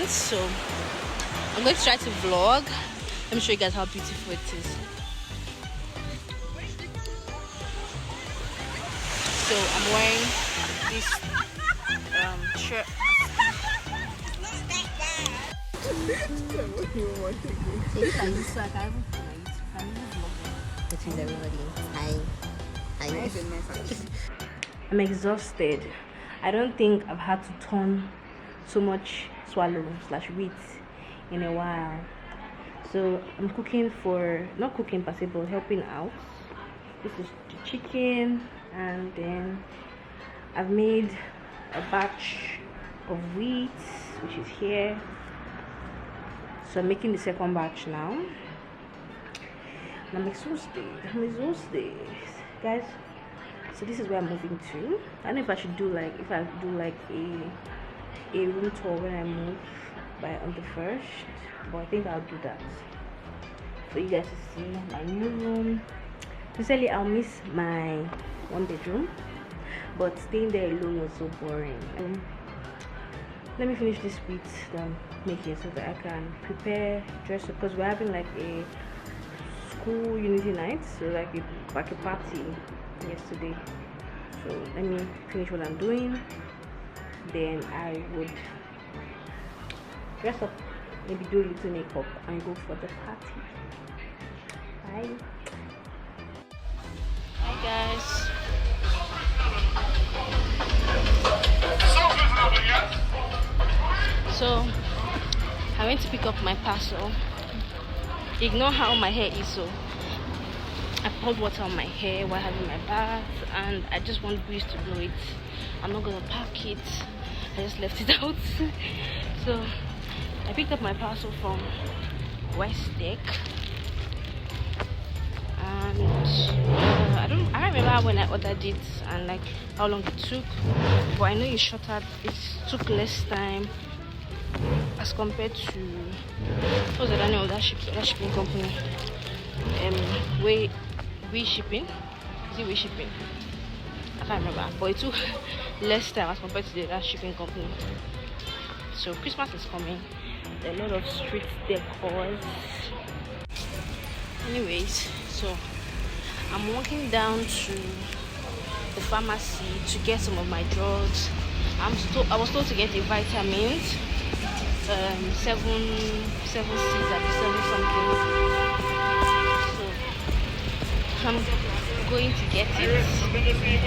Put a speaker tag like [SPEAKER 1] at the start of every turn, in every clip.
[SPEAKER 1] event, so I'm going to try to vlog. Let me show you guys how beautiful it is. So I'm wearing this shirt. I'm exhausted. I don't think I've had to turn so much swallow / wheat in a while. So I'm cooking for, not cooking per se, but helping out. This is the chicken, and then I've made a batch of wheat, which is here. So I'm making the second batch now. And I'm exhausted. Guys. So this is where I'm moving to. I don't know if I should do like, a room tour when I move on the 1st, but I think I'll do that for you guys to see my new room. Sincerely, I'll miss my 1-bedroom, but staying there alone was so boring. Let me finish this wheat that I'm making so that I can prepare, dress up, because we're having like a school unity night, so like a party yesterday. So let me finish what I'm doing, then I would dress up, maybe do a little makeup and go for the party. Bye. Hi guys. So I went to pick up my parcel. Ignore how my hair is, so I poured water on my hair while having my bath, and I just want breeze to blow it. I'm not gonna pack it, I just left it out. So I picked up my parcel from West Deck, and I don't remember when I ordered it and like how long it took, but I know it took less time as compared to what was the name of that shipping company? We shipping? Is it We Shipping? I can't remember, but it took less time as compared to the other shipping company. So Christmas is coming. There are a lot of street decors. Anyways, so I'm walking down to the pharmacy to get some of my drugs. I was told to get the vitamins, 7 6 something. So I'm going to get it,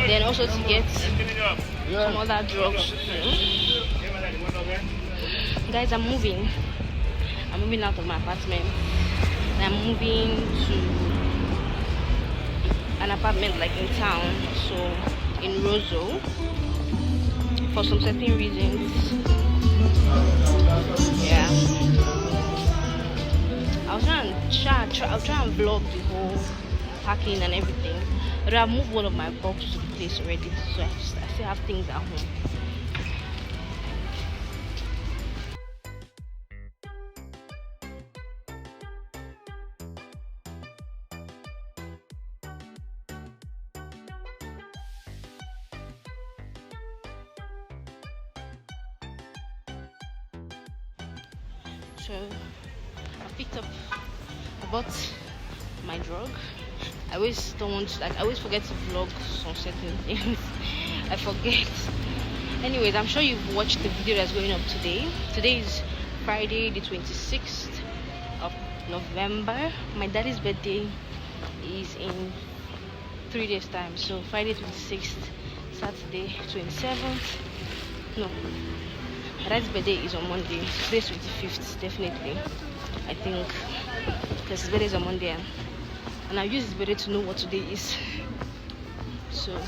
[SPEAKER 1] then also to get some other drugs too. Guys, I'm moving out of my apartment, and I'm moving to an apartment like in town, so in Roseau, for some certain reasons. Yeah, I'll try and vlog the whole packing and everything. But I've moved one of my boxes to the place already, so I still have things at home. So I bought my drug. I always don't want to, I always forget to vlog some certain things. I forget. Anyways, I'm sure you've watched the video that's going up today. Today is Friday the 26th of November. My daddy's birthday is in 3 days time, so Friday 26th, Saturday 27th. No, my dad's birthday is on Monday. Today's 25th, definitely, I think, because his birthday is on Monday, and I've used his birthday to know what today is. So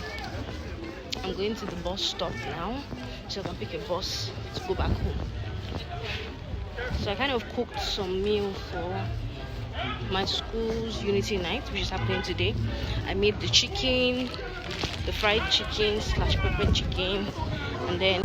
[SPEAKER 1] I'm going to the bus stop now, so I can pick a bus to go back home. So I kind of cooked some meal for my school's unity night, which is happening today. I made the chicken, the fried chicken / pepper chicken, and then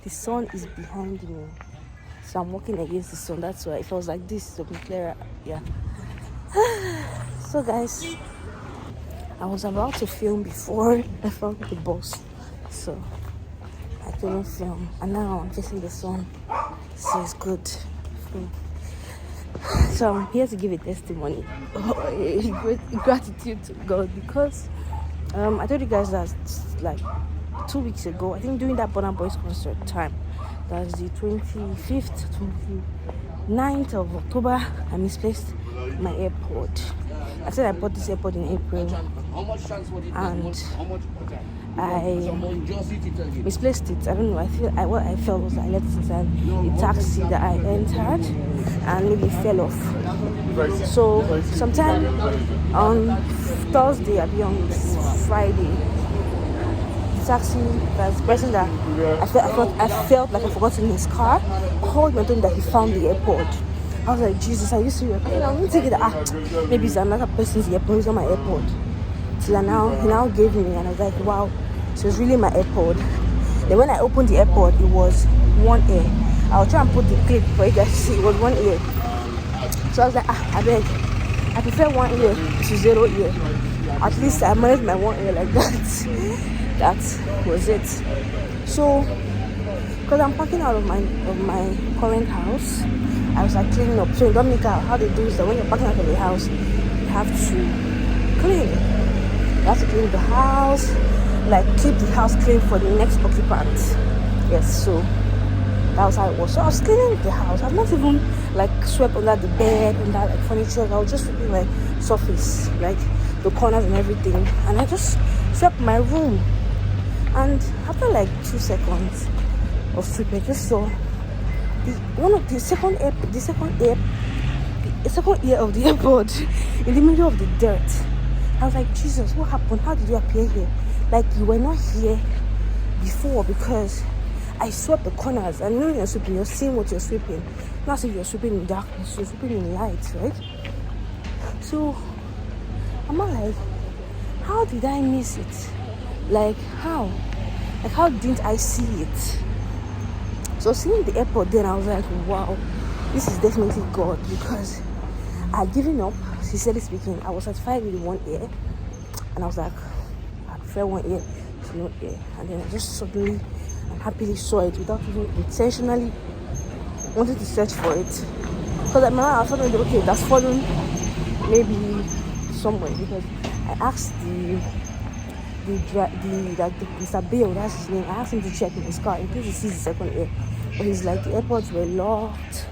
[SPEAKER 1] the sun is behind me, so I'm walking against the sun. That's why if I was like this, it would be clearer. Yeah. So guys, I was about to film before I found the bus, so I couldn't film, and now I'm facing the sun, so it's good. So I'm here to give a testimony, gratitude to God, because I told you guys that like 2 weeks ago, I think during that Burna Boy's concert time, that's the 25th, 29th of October, I misplaced my AirPod. I said I bought this AirPod in April, and I misplaced it. I don't know. What I felt was I left it inside the taxi that I entered, and maybe it fell off. So sometime on Thursday, I'll be on Friday. The taxi, that's the person that I felt like I forgot in his car, called me and told me that he found the AirPod. I was like, Jesus, are you serious? I'm going to take it. Maybe it's another person's AirPod. It's not my AirPod. Till he now gave me, and I was like, wow. So it was really my AirPod. Then when I opened the AirPod, it was one ear. I'll try and put the clip for you guys to see. It was one ear. So I was like, I beg. I prefer one ear to 0 ear. At least I managed my one ear like that. That was it. So, because I'm packing out of my current house, I was like cleaning up. So in Dominica, how they do is that when you're packing out of the house, you have to clean. You have to clean the house, like keep the house clean for the next occupant. Yes, so that was how it was. So I was cleaning the house. I've not even like swept under the bed, under like furniture. I was just sweeping my surface, like the corners and everything. And I just swept my room. And after like 2 seconds of sweeping, I just saw the second ear of the AirPod in the middle of the dirt. I was like, Jesus, what happened? How did you appear here? Like you were not here before, because I swept the corners, and when you're sweeping, you're seeing what you're sweeping. Not as if you're sweeping in darkness, you're sweeping in light, right? So I'm like, how did I miss it? Like how didn't I see it? So seeing the AirPod, then I was like, wow, this is definitely God, because I had given up. Sincerely speaking, I was satisfied with one ear, and I was like, I prefer one ear to no ear. And then I just suddenly and happily saw it without even intentionally wanting to search for it. Because at my mind, I was thinking, okay, that's fallen maybe somewhere, because I asked the Mr. Bill, that's his name. I asked him to check in his car in case he sees the second ear. But he's like, the AirPods were locked,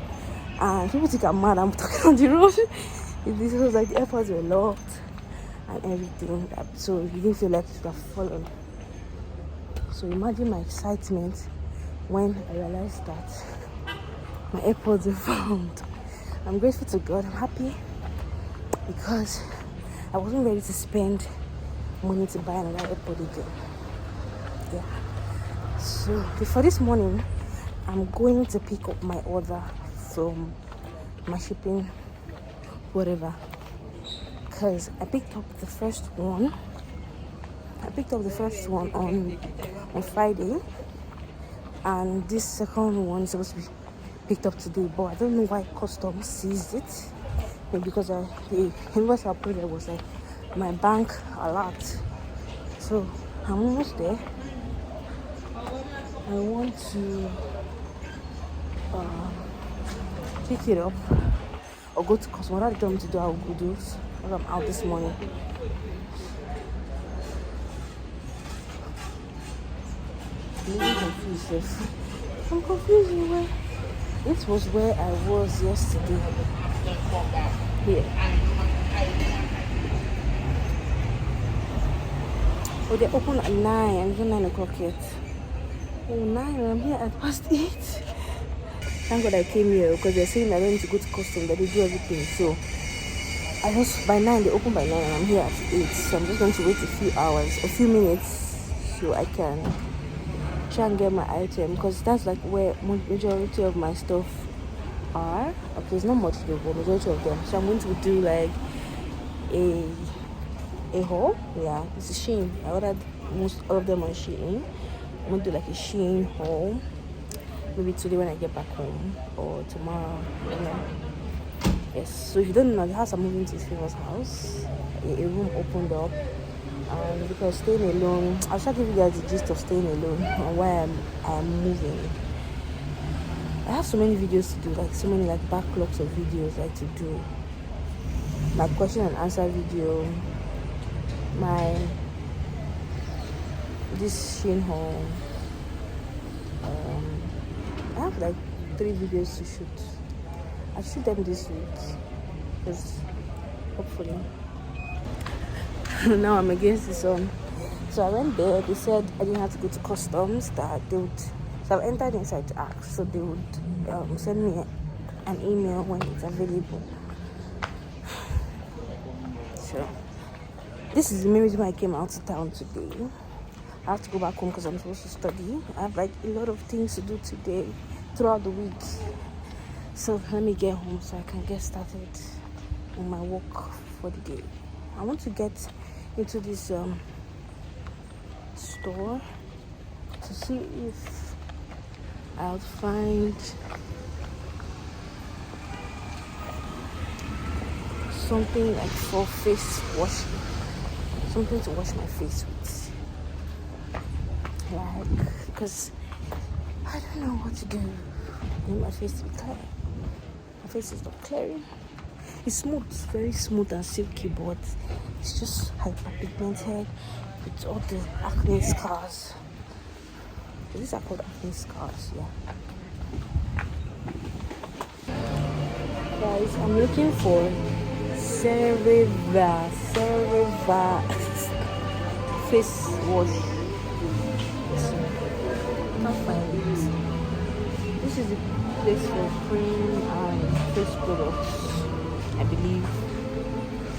[SPEAKER 1] and people think I'm mad. I'm talking on the road. This was like the AirPods were locked and everything. So he didn't feel like it would have fallen. So imagine my excitement when I realized that my AirPods were found. I'm grateful to God. I'm happy because I wasn't ready to spend money to buy another AirPod again. Yeah. So before this morning, I'm going to pick up my order from my shipping, whatever. Because I picked up the first one. On Friday, and this second one is supposed to be picked up today. But I don't know why customs seized it. Maybe because the invoice I put there was like my bank alert. So I'm almost there. I want to pick it up or go to customs. What I told me to do, I will go do it. I'm out this morning. I'm confused where this was where I was yesterday. Here. Oh, they open at 9. I'm even 9 o'clock yet. Oh, 9. I'm here at past 8. Thank God I came here because they're saying I don't need to go to customs, that they do everything. So I just by 9, they open by 9, and I'm here at 8. So I'm just going to wait a few minutes, so I can try and get my item, because that's like where majority of my stuff are. Okay, it's not much though, but majority of them. So I'm going to do like a haul. Yeah, it's a Shein. I ordered most all of them on Shein. I'm going to do like a Shein haul, maybe today when I get back home or tomorrow. I don't know. Yes, so if you don't know, the house I'm moving to is Favor's house. A room opened up. And because staying alone, I'll try to give you guys the gist of staying alone and why I'm moving. I have so many videos to do, like so many like backlogs of videos like to do. My question and answer video, this Shein haul. I have like 3 videos to shoot. I'll shoot them this week, because hopefully. Now I'm against the sun. So I went there. They said I didn't have to go to customs. That they would. So I've entered inside to ask. So they would send me an email when it's available. So this is the main reason why I came out of town today. I have to go back home because I'm supposed to study. I have like a lot of things to do today throughout the week. So let me get home so I can get started on my work for the day. I want to get into this store to see if I'll find something like for face washing, something to wash my face with, like, because I don't know what to do. I want my face to be clear. My face is not clearing. It's smooth, very smooth and silky, but it's just hyperpigmented with all the acne scars. These are called acne scars, yeah. Guys, I'm looking for Cereva face wash. I can't find it. This is the place for cream and face products, I believe,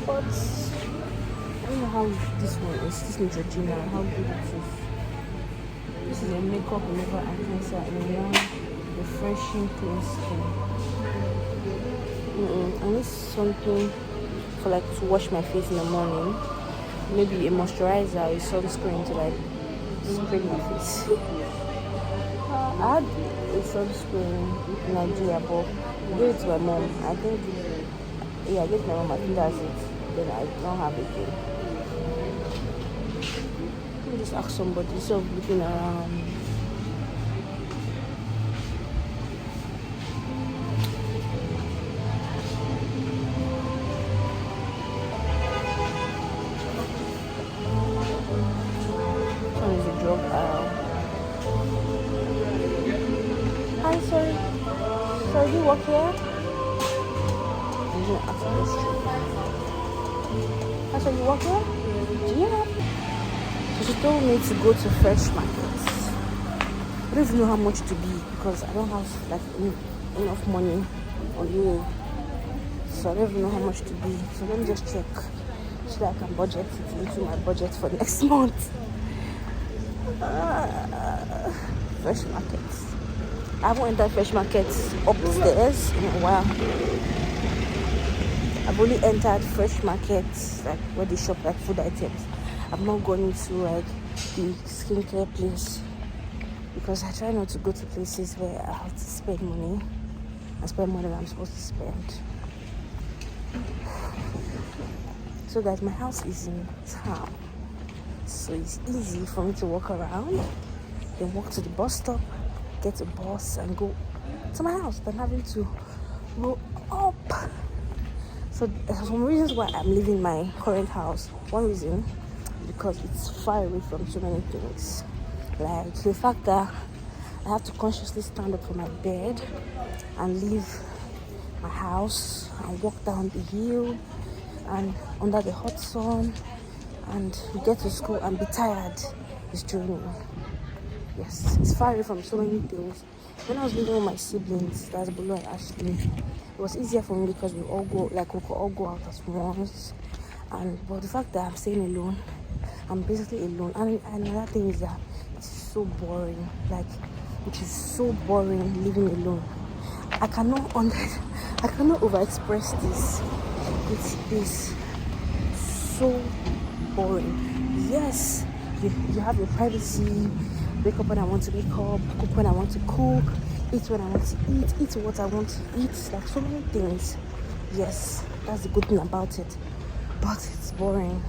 [SPEAKER 1] but I don't know how this one is. This Neutrogena, how good it is. This is a makeup remover and cleanser in one refreshing clean skin. I need something for like to wash my face in the morning. Maybe a moisturizer, a sunscreen to like spray my face. I had a sunscreen in Nigeria, but I gave it to my mom. I think, yeah, I gave it to my mom. I think that's it. Then I don't have it again. Let me just ask somebody instead of looking around. This one is a drug aisle. Hi, sorry. So you work here? I'm gonna ask a question. Hi, so you work here? Do you have? So she told me to go to Fresh Markets. I don't even know how much to be because I don't have like enough money on me. So I don't even know how much to be. So let me just check so that I can budget it into my budget for next month. Fresh Markets. I haven't entered Fresh Markets upstairs in a while. I've only entered Fresh Markets, like where they shop like food items. I've not gone into like the skincare place because I try not to go to places where I have to spend money and spend more than I'm supposed to spend. So guys, my house is in town, so it's easy for me to walk around, then walk to the bus stop, get a bus and go to my house than having to go up. So there are some reasons why I'm leaving my current house. One reason, because it's far away from so many things. Like the fact that I have to consciously stand up from my bed and leave my house and walk down the hill and under the hot sun and get to school and be tired is draining. Yes, it's far away from so many things. When I was living with my siblings, that's Bulu and Ashley, it was easier for me because we could all go out as once. But the fact that I'm staying alone, I'm basically alone. And another thing is that it's so boring. Like, it is so boring living alone. I cannot over-express this. It is so boring. Yes, you have your privacy. Wake up when I want to wake up, cook when I want to cook, eat when I want to eat what I want to eat, like so many things. Yes, that's the good thing about it. But it's boring.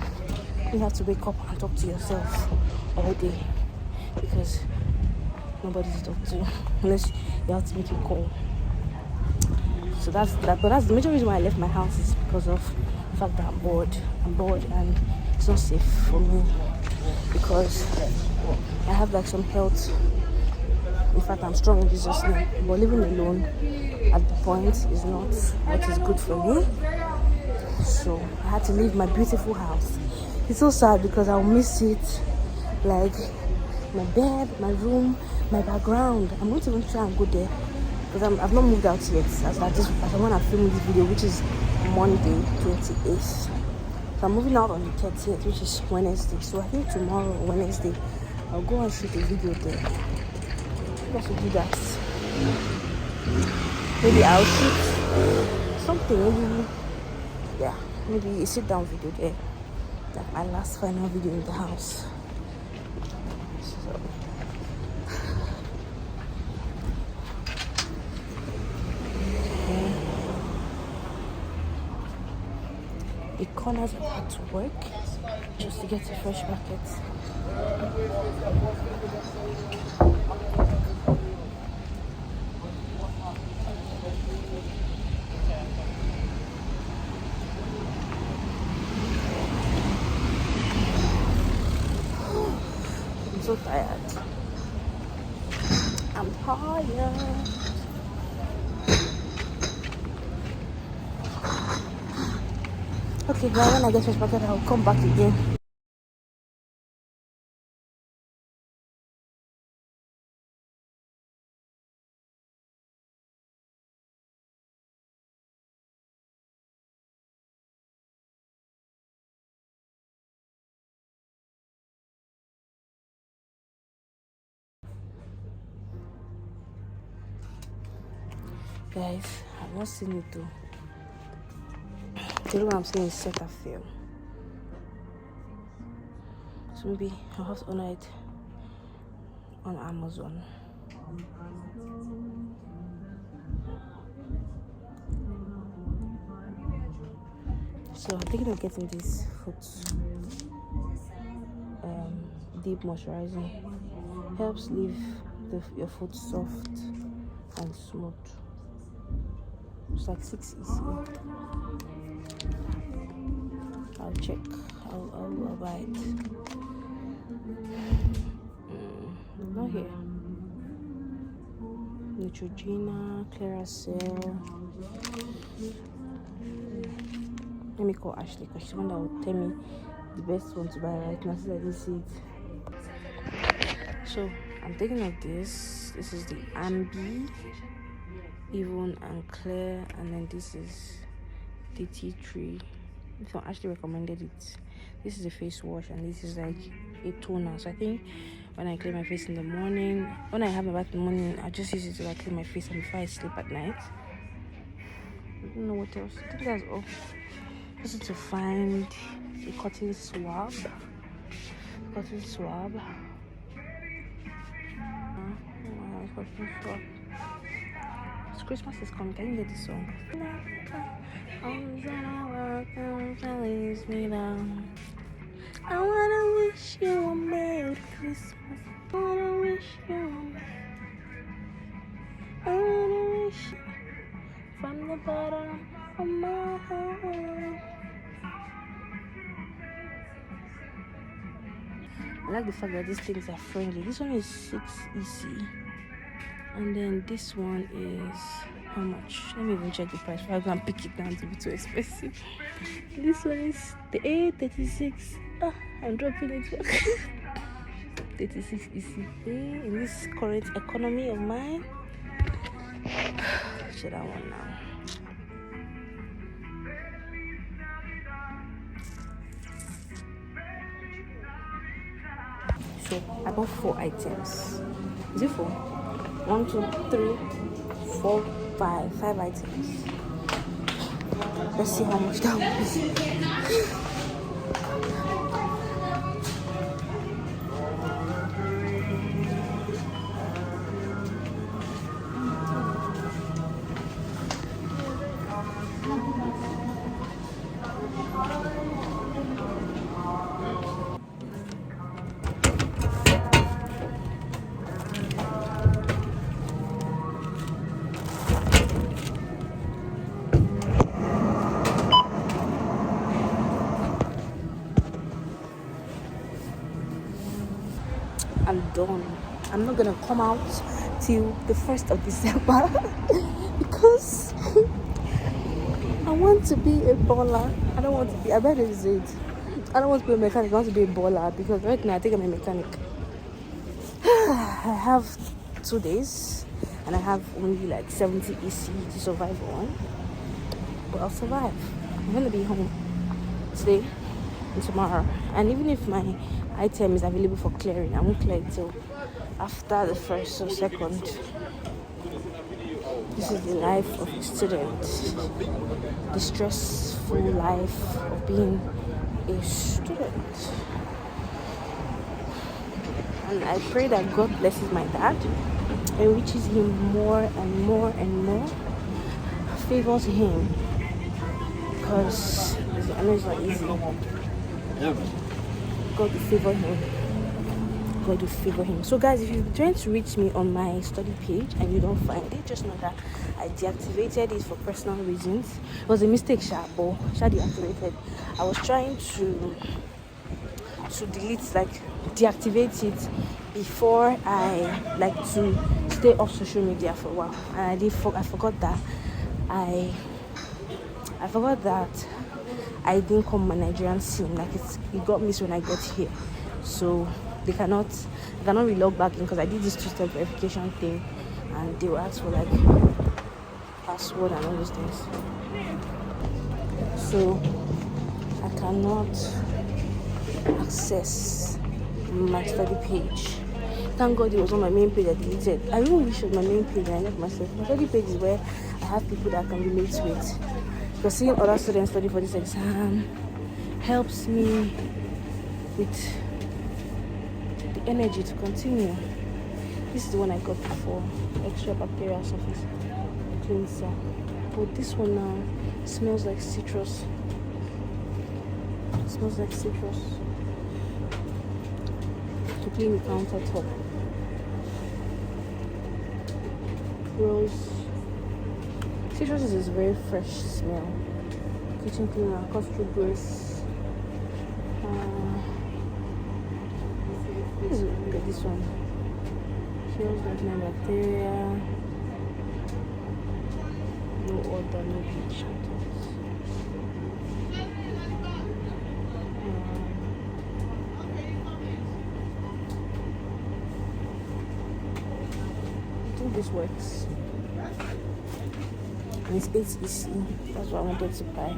[SPEAKER 1] You have to wake up and talk to yourself all day because nobody's to talk to unless you have to make a call. So that's that. But that's the major reason why I left my house is because of the fact that I'm bored. And it's not safe for me because I have like some health. In fact, I'm strong in Jesus' name. But living alone at the point is not what is good for me. So I had to leave my beautiful house. It's so sad because I'll miss it. Like my bed, my room, my background. I'm going to even try and go there because I've not moved out yet. As I want to film this video, which is Monday 28th. So I'm moving out on the 30th, which is Wednesday. So I think tomorrow, Wednesday, I'll go and shoot a video there. I should do that. Maybe I'll shoot something. Maybe a sit down video there. Like my last final video in the house. So the corners of had to work just to get a fresh bucket. I'm so tired. I'm tired. Okay, now when I get fresh bucket, I'll come back again. Guys, I've not seen it though. The reason I'm saying is Cetaphil. So maybe I'll have to order it on Amazon. So I'm thinking of getting this foot deep moisturizing. Helps leave your foot soft and smooth. It's like 6 EC. I'll check. I'll buy it. Not here. Neutrogena, Claracel. Let me call Ashley because she's the one that will tell me the best one to buy right now since I didn't see it. So I'm thinking of this. This is the Ambi, Even and Clear, and then this is the tea tree. This one actually recommended it. This is a face wash and this is like a toner. So I think when I clean my face in the morning, when I have my bath in the morning, I just use it to like clean my face and before I sleep at night. I don't know what else. I think that's all. Just to find a cotton swab. Cotton swab. Cotton swab. Christmas is coming. Can you hear this song? I wanna wish you a Merry Christmas. I wanna wish you I wanna wish you from the bottom of my heart. I like the fact that these things are friendly. This one is 6 EC. And then this one is how much? Let me even check the price. I'm gonna pick it down to be too expensive. This one is the A36. I'm dropping it. 36 EC. In this current economy of mine. Should I want now? So I bought 4 items. Is it 4? 1, 2, 3, 4, 5. 5 items. Let's see how much that will be.
[SPEAKER 2] done. I'm not gonna come out till the 1st of December because I want to be a baller. I don't want to be, I better say it. I don't want to be a mechanic, I want to be a baller because right now I think I'm a mechanic. I have 2 days and I have only like 70 EC to survive on. But I'll survive. I'm gonna be home today and tomorrow. And even if my item is available for clearing, I won't clear it till after the 1st or 2nd. This is the life of a student. The stressful life of being a student. And I pray that God blesses my dad, enriches him more and more and more, favors him, because I know it's not easy. God will favor him. God will favor him. So guys, if you're trying to reach me on my study page and you don't find it, just know that I deactivated it for personal reasons. It was a mistake, but deactivated. I was trying to delete, like deactivate it before I like to stay off social media for a while, and I forgot that I forgot that I didn't come my Nigerian SIM. Like it got missed when I got here, so they cannot relog back in because I did this 2-step verification thing, and they will ask for like password and all those things. So I cannot access my study page. Thank God it was on my main page I deleted. I really wish it was my main page and I left myself. My study page is where I have people that I can relate with. Because seeing other students study for this exam helps me with the energy to continue. This is the one I got before, extra bacterial surface cleanser. But this one now smells like citrus. It smells like citrus. To clean the countertop. Rose. Citrus is a very fresh smell. Kitchen cleaner, cost through grace. Look at this one. Kills like bacteria. No odor, no bleach. I think this works. And it's 8 EC. That's what I wanted to buy.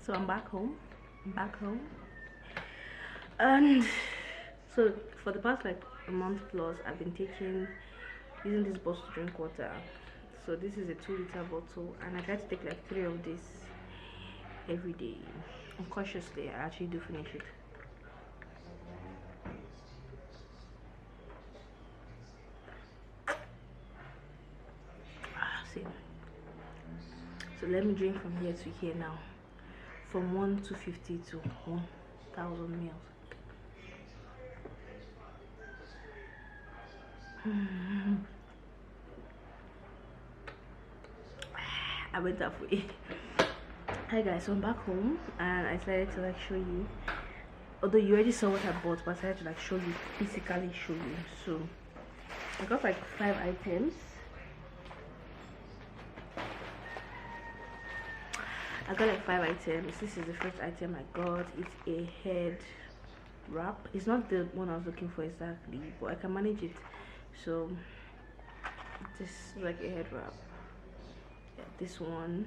[SPEAKER 2] So I'm back home. And so for the past like a month plus, I've been using this bottle to drink water. So this is a 2-liter bottle, and I try to take like 3 of this every day. Unconsciously, I actually do finish it. See. So let me drink from here to here now. From 1,250 to 1,000 mils. I went halfway. Hi guys, so I'm back home and I decided to like show you, although you already saw what I bought, but I decided to like physically show you. So I got like 5 items. I got like 5 items. This is the first item I got. It's a head wrap. It's not the one I was looking for exactly, but I can manage it. So this is like a head wrap. Yeah, this one.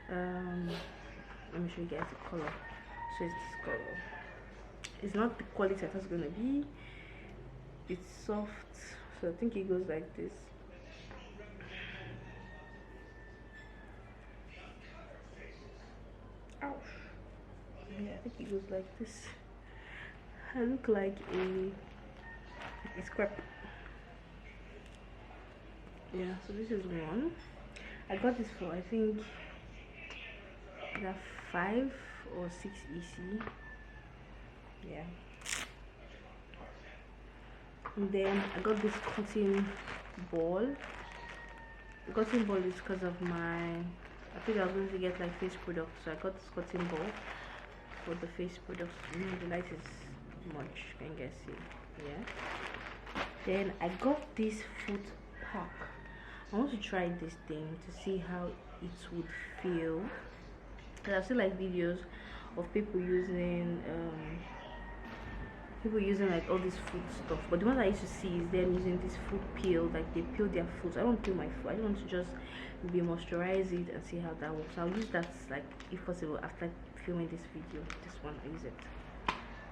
[SPEAKER 2] Let me show you guys the color. So it's this color. It's not the quality I thought it's gonna be. It's soft, so I think it goes like this. Ouch. Yeah, I think it goes like this. I look like a scrap. Yeah, so this is one. I got this for I think either 5 or 6 EC. Yeah. And then I got this cotton ball. The cotton ball is because of my I think I was going to get like face products, so I got this cotton ball for the face products. The light is much, can you guys see? Yeah. Then I got this foot pack. I want to try this thing to see how it would feel. Cause I've seen like videos of people using like all this food stuff, but the ones I used to see is them using this foot peel, like they peel their foot. I don't peel my foot. I want to just maybe moisturize it and see how that works. I'll use that like if possible after filming this video. This one I use it.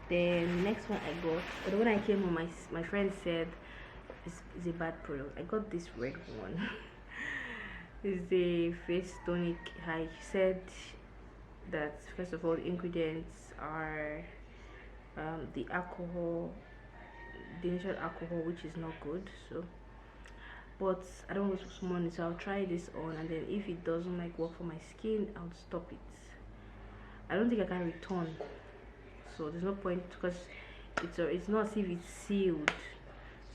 [SPEAKER 2] Then the next one I got, but when I came home, my friend said it's a bad product. I got this red one. It's the face tonic. He said that first of all the ingredients are the alcohol, the initial alcohol, which is not good. So, but I don't want to spend money, so I'll try this on, and then if it doesn't like work for my skin, I'll stop it. I don't think I can return, so there's no point because it's not as if it's sealed.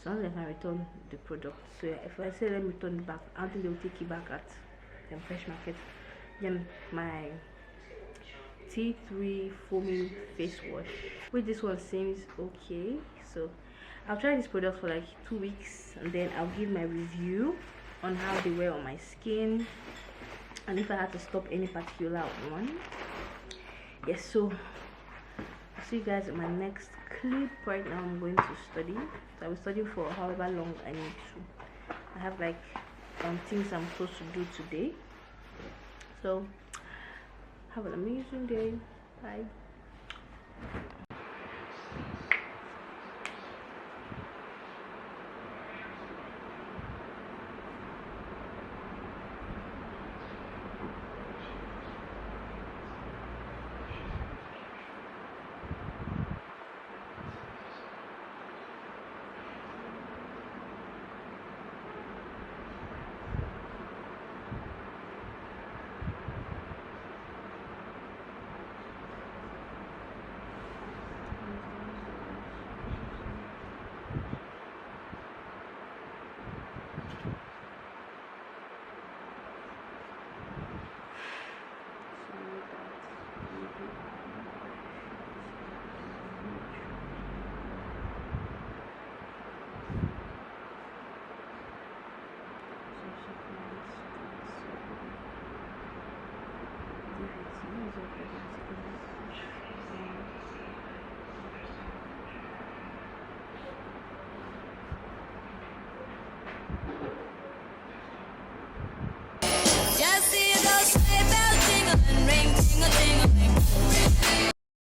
[SPEAKER 2] So I don't think I can return the product. So if I say let me return it back, I don't think they'll take it back at Fresh Market. Then my T3 foaming face wash, which this one seems okay. So I'll try this product for like 2 weeks, and then I'll give my review on how they wear on my skin, and if I had to stop any particular one. Yes, so I'll see you guys in my next clip. Right now I'm going to study, so I will study for however long I need to. I have like things I'm supposed to do today. So have an amazing day. Bye.